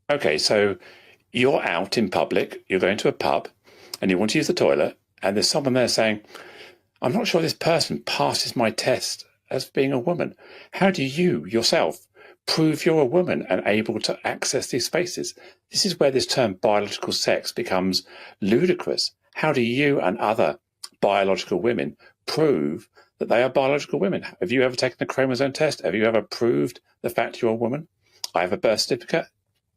Okay, so you're out in public, you're going to a pub, and you want to use the toilet, and there's someone there saying, I'm not sure this person passes my test as being a woman. How do you yourself prove you're a woman and able to access these spaces? This is where this term biological sex becomes ludicrous. How do you and other biological women prove that they are biological women? Have you ever taken a chromosome test? Have you ever proved the fact you're a woman? I have a birth certificate.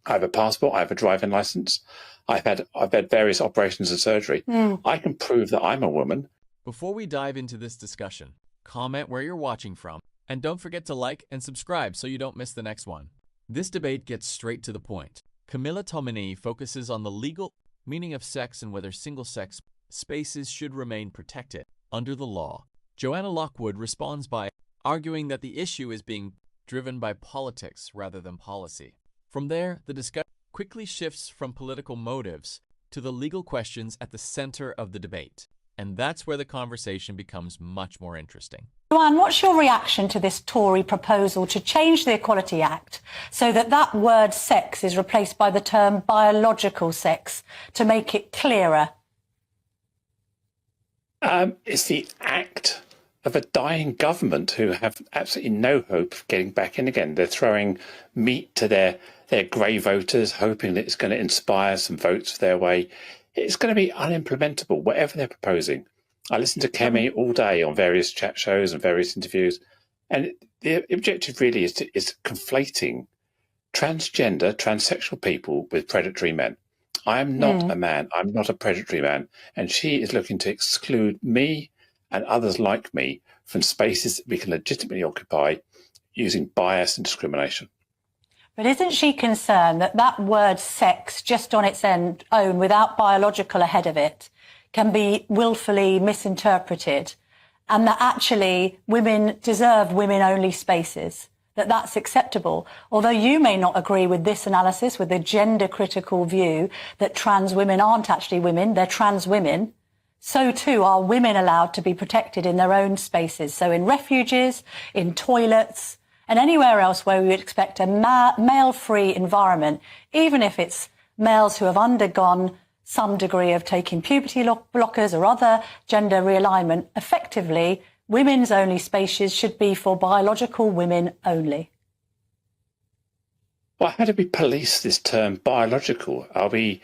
I have a passport. I have a driving license. I've had various operations and surgery. I can prove that I'm a woman. Before we dive into this discussion, comment where you're watching from, and don't forget to like and subscribe so you don't miss the next one. This debate gets straight to the point. Camilla Tominey focuses on the legal meaning of sex and whether single-sex spaces should remain protected under the law. Joanna Lockwood responds by arguing that the issue is being driven by politics rather than policy. From there, the discussion quickly shifts from political motives to the legal questions at the center of the debate. And that's where the conversation becomes much more interesting. Joanne, what's your reaction to this Tory proposal to change the Equality Act so that that word sex is replaced by the term biological sex to make it clearer? It's the act of a dying government who have absolutely no hope of getting back in again. They're throwing meat to their grey voters, hoping that it's going to inspire some votes their way. It's going to be unimplementable, whatever they're proposing. I listen to Kemi all day on various chat shows and various interviews, and the objective really is conflating transgender, transsexual people with predatory men. I am not a man. I'm not a predatory man. And she is looking to exclude me and others like me from spaces that we can legitimately occupy using bias and discrimination. But isn't she concerned that that word sex, just on its own, without biological ahead of it, can be willfully misinterpreted, and that actually women deserve women-only spaces, that that's acceptable? Although you may not agree with this analysis, with the gender-critical view that trans women aren't actually women, they're trans women, so too are women allowed to be protected in their own spaces. So in refuges, in toilets, and anywhere else where we would expect a male-free environment, even if it's males who have undergone some degree of taking puberty blockers or other gender realignment, effectively, women's only spaces should be for biological women only. Well, how do we police this term biological? Are we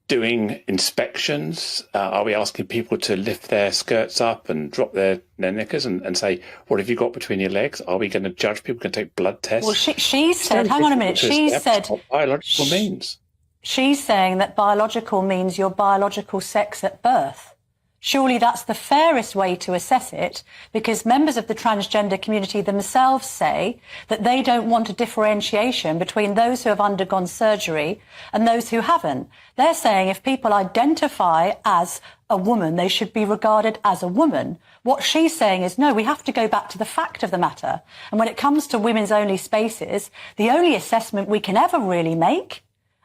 doing inspections? Are we asking people to lift their skirts up and drop their knickers and say, what have you got between your legs? Are we going to judge people, going to take blood tests? Well, she said, hang on a minute, she said... what biological means. She's saying that biological means your biological sex at birth. Surely that's the fairest way to assess it, because members of the transgender community themselves say that they don't want a differentiation between those who have undergone surgery and those who haven't. They're saying if people identify as a woman, they should be regarded as a woman. What she's saying is, no, we have to go back to the fact of the matter. And when it comes to women's only spaces, the only assessment we can ever really make,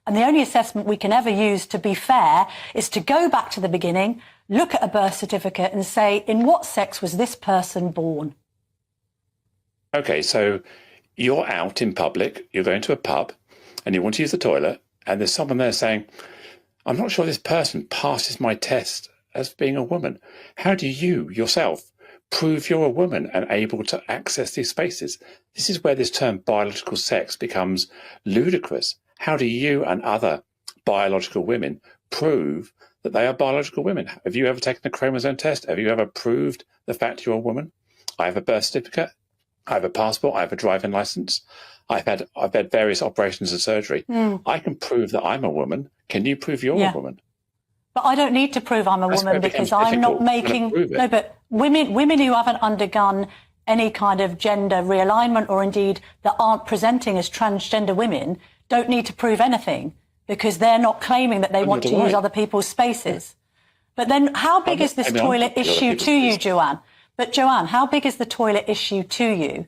and the only assessment we can ever use to be fair, is to go back to the beginning, look at a birth certificate and say, in what sex was this person born? Okay, so you're out in public, you're going to a pub, and you want to use the toilet, and there's someone there saying, I'm not sure this person passes my test as being a woman. How do you yourself prove you're a woman and able to access these spaces? This is where this term biological sex becomes ludicrous. How do you and other biological women prove that they are biological women? Have you ever taken a chromosome test? Have you ever proved the fact you're a woman? I have a birth certificate. I have a passport. I have a driving license. I've had various operations and surgery. I can prove that I'm a woman. Can you prove you're a woman? But I don't need to prove I'm a woman because I'm not making... No, but women who haven't undergone any kind of gender realignment or indeed that aren't presenting as transgender women don't need to prove anything because they're not claiming that they want to use other people's spaces. But then how big is this toilet issue to you, Joanne? But Joanne, how big is the toilet issue to you?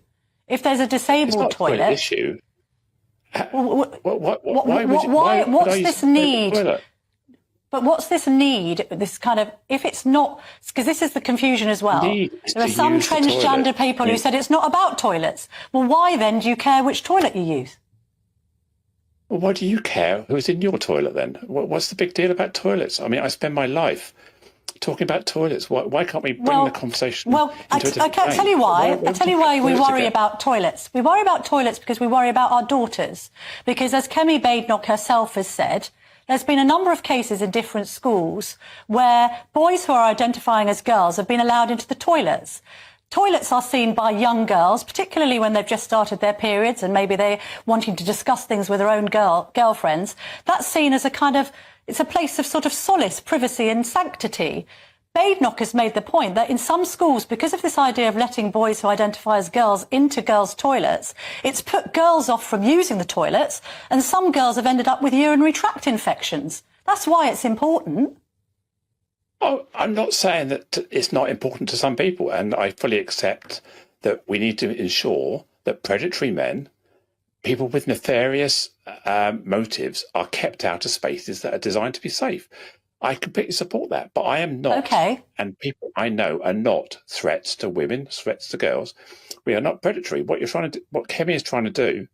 If there's a disabled toilet... Toilet issue. What's this need? But what's this need, this kind of, if it's not, because this is the confusion as well. There are some transgender people who said it's not about toilets. Well, why then do you care which toilet you use? Well, why do you care who's in your toilet then? What's the big deal about toilets? I mean, I spend my life talking about toilets. Why can't we bring the conversation into a different I tell you why. I tell you why we worry again? about toilets. We worry about toilets because we worry about our daughters. Because as Kemi Badenoch herself has said, there's been a number of cases in different schools where boys who are identifying as girls have been allowed into the toilets. Toilets are seen by young girls, particularly when they've just started their periods and maybe they're wanting to discuss things with their own girlfriends. That's seen as it's a place of sort of solace, privacy and sanctity. Badenoch has made the point that in some schools, because of this idea of letting boys who identify as girls into girls' toilets, it's put girls off from using the toilets, and some girls have ended up with urinary tract infections. That's why it's important. Oh, I'm not saying that it's not important to some people, and I fully accept that we need to ensure that predatory men, people with nefarious motives, are kept out of spaces that are designed to be safe. I completely support that, but I am not. Okay. And people I know are not threats to women, threats to girls. We are not predatory. What Kemi is trying to do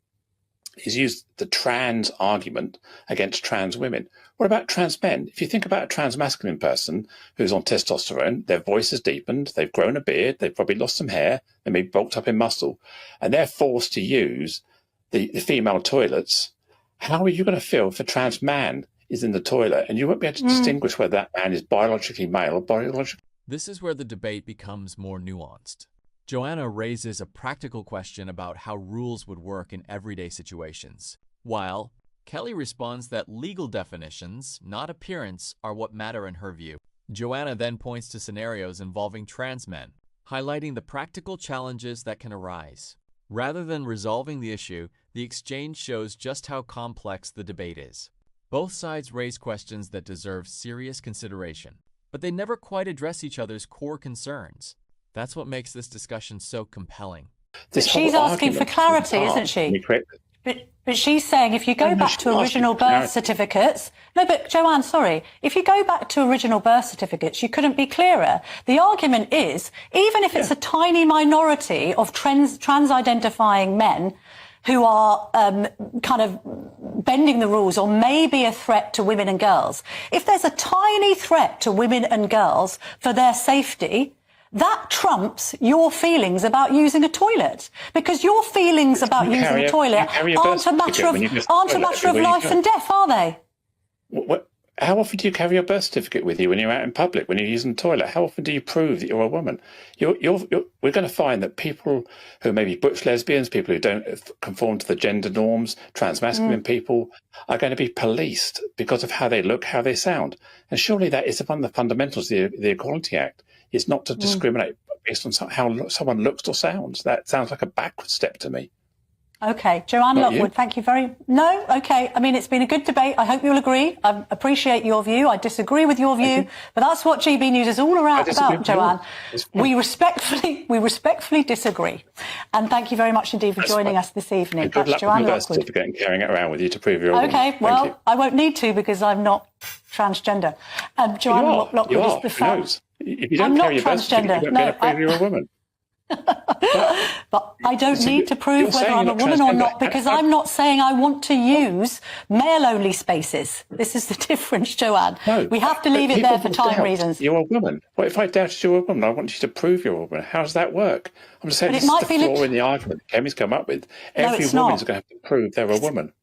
is use the trans argument against trans women. What about trans men? If you think about a trans masculine person who's on testosterone, their voice has deepened, they've grown a beard, they've probably lost some hair, they may be bulked up in muscle, and they're forced to use the female toilets. How are you going to feel if a trans man is in the toilet and you won't be able to distinguish whether that man is biologically male or biologically? This is where the debate becomes more nuanced. Joanna raises a practical question about how rules would work in everyday situations, while Kelly responds that legal definitions, not appearance, are what matter in her view. Joanna then points to scenarios involving trans men, highlighting the practical challenges that can arise. Rather than resolving the issue, the exchange shows just how complex the debate is. Both sides raise questions that deserve serious consideration, but they never quite address each other's core concerns. That's what makes this discussion so compelling. She's asking for clarity, isn't she? But she's saying if you go back to original birth certificates... No, but Joanne, sorry. If you go back to original birth certificates, you couldn't be clearer. The argument is, even if it's a tiny minority of trans-identifying men who are kind of bending the rules or maybe a threat to women and girls, if there's a tiny threat to women and girls for their safety, that trumps your feelings about using a toilet, because your feelings about using a toilet aren't a matter of life and death, are they? How often do you carry your birth certificate with you when you're out in public, when you're using the toilet? How often do you prove that you're a woman? We're going to find that people who may be butch lesbians, people who don't conform to the gender norms, trans-masculine people, are going to be policed because of how they look, how they sound. And surely that is one of the fundamentals of the Equality Act, is not to discriminate based on how someone looks or sounds. That sounds like a backward step to me. OK, Joanne Lockwood, thank you very... No, OK, I mean, it's been a good debate. I hope you'll agree. I appreciate your view. I disagree with your view, but that's what GB News is all about, Joanne. We respectfully disagree. And thank you very much indeed for joining us this evening. And good luck with your birth certificate and carrying it around with you to prove you're a woman. OK, well, I won't need to because I'm not transgender. Joanne Lockwood is the fact... If you don't carry your birth certificate, you won't be able to prove you're a woman. But I don't need to prove whether I'm a woman or not, because I'm not saying I want to use male-only spaces. This is the difference, Joanne. No, we have to leave it there for time reasons. You're a woman. What if I doubted you're a woman? I want you to prove you're a woman. How does that work? I'm just saying this is the flaw in the argument that Kemi's come up with. Every woman is going to have to prove they're a woman.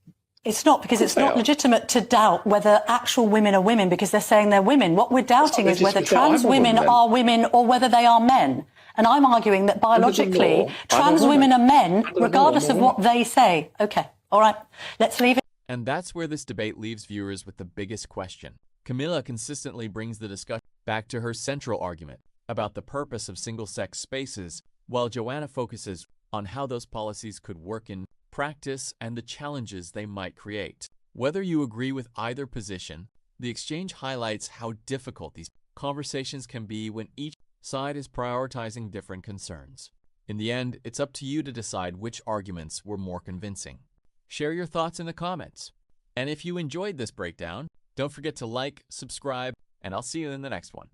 It's not, because it's not legitimate to doubt whether actual women are women because they're saying they're women. What we're doubting is whether trans women are women or whether they are men. And I'm arguing that biologically, trans women are men, regardless of what they say. OK, all right, let's leave it. And that's where this debate leaves viewers with the biggest question. Camilla consistently brings the discussion back to her central argument about the purpose of single-sex spaces, while Joanna focuses on how those policies could work in practice and the challenges they might create. Whether you agree with either position, the exchange highlights how difficult these conversations can be when each side is prioritizing different concerns. In the end, it's up to you to decide which arguments were more convincing. Share your thoughts in the comments. And if you enjoyed this breakdown, don't forget to like, subscribe, and I'll see you in the next one.